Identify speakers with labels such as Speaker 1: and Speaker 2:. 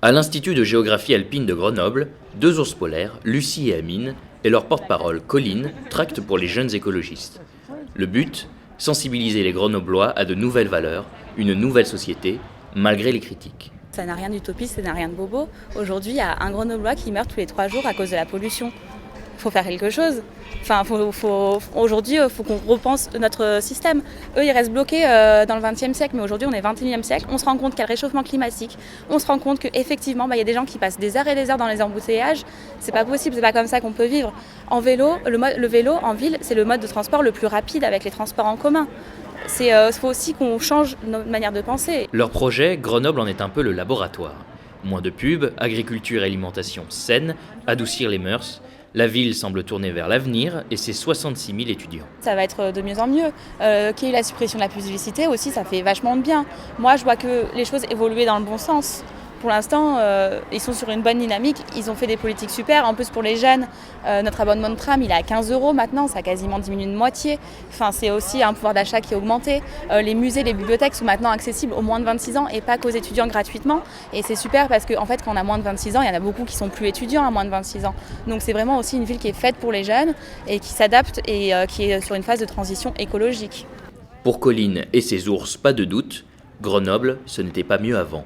Speaker 1: À l'Institut de géographie alpine de Grenoble, 2 ours polaires, Lucie et Amine, et leur porte-parole, Colline, tractent pour les jeunes écologistes. Le but ? Sensibiliser les Grenoblois à de nouvelles valeurs, une nouvelle société, malgré les critiques.
Speaker 2: Ça n'a rien d'utopiste, ça n'a rien de bobo. Aujourd'hui, il y a un Grenoblois qui meurt tous les 3 jours à cause de la pollution. Il faut faire quelque chose. Aujourd'hui, il faut qu'on repense notre système. Eux, ils restent bloqués dans le XXe siècle, mais aujourd'hui, on est au XXIe siècle. On se rend compte qu'il y a le réchauffement climatique. On se rend compte qu'effectivement, il y a des gens qui passent des heures et des heures dans les embouteillages. C'est pas possible, c'est pas comme ça qu'on peut vivre. En vélo, le vélo en ville, c'est le mode de transport le plus rapide avec les transports en commun. Il faut aussi qu'on change notre manière de penser.
Speaker 1: Leur projet, Grenoble en est un peu le laboratoire. Moins de pubs, agriculture et alimentation saine, adoucir les mœurs. La ville semble tourner vers l'avenir et ses 66 000 étudiants.
Speaker 2: Ça va être de mieux en mieux. Qu'il y ait la suppression de la publicité aussi, ça fait vachement de bien. Moi, je vois que les choses évoluent dans le bon sens. Pour l'instant, ils sont sur une bonne dynamique. Ils ont fait des politiques super. En plus, pour les jeunes, notre abonnement de tram, il est à 15 € maintenant. Ça a quasiment diminué de moitié. C'est aussi un pouvoir d'achat qui a augmenté. Les musées, les bibliothèques sont maintenant accessibles aux moins de 26 ans et pas qu'aux étudiants gratuitement. Et c'est super parce qu'en fait, quand on a moins de 26 ans, il y en a beaucoup qui sont plus étudiants à moins de 26 ans. Donc c'est vraiment aussi une ville qui est faite pour les jeunes et qui s'adapte et qui est sur une phase de transition écologique.
Speaker 1: Pour Colline et ses ours, pas de doute, Grenoble, ce n'était pas mieux avant.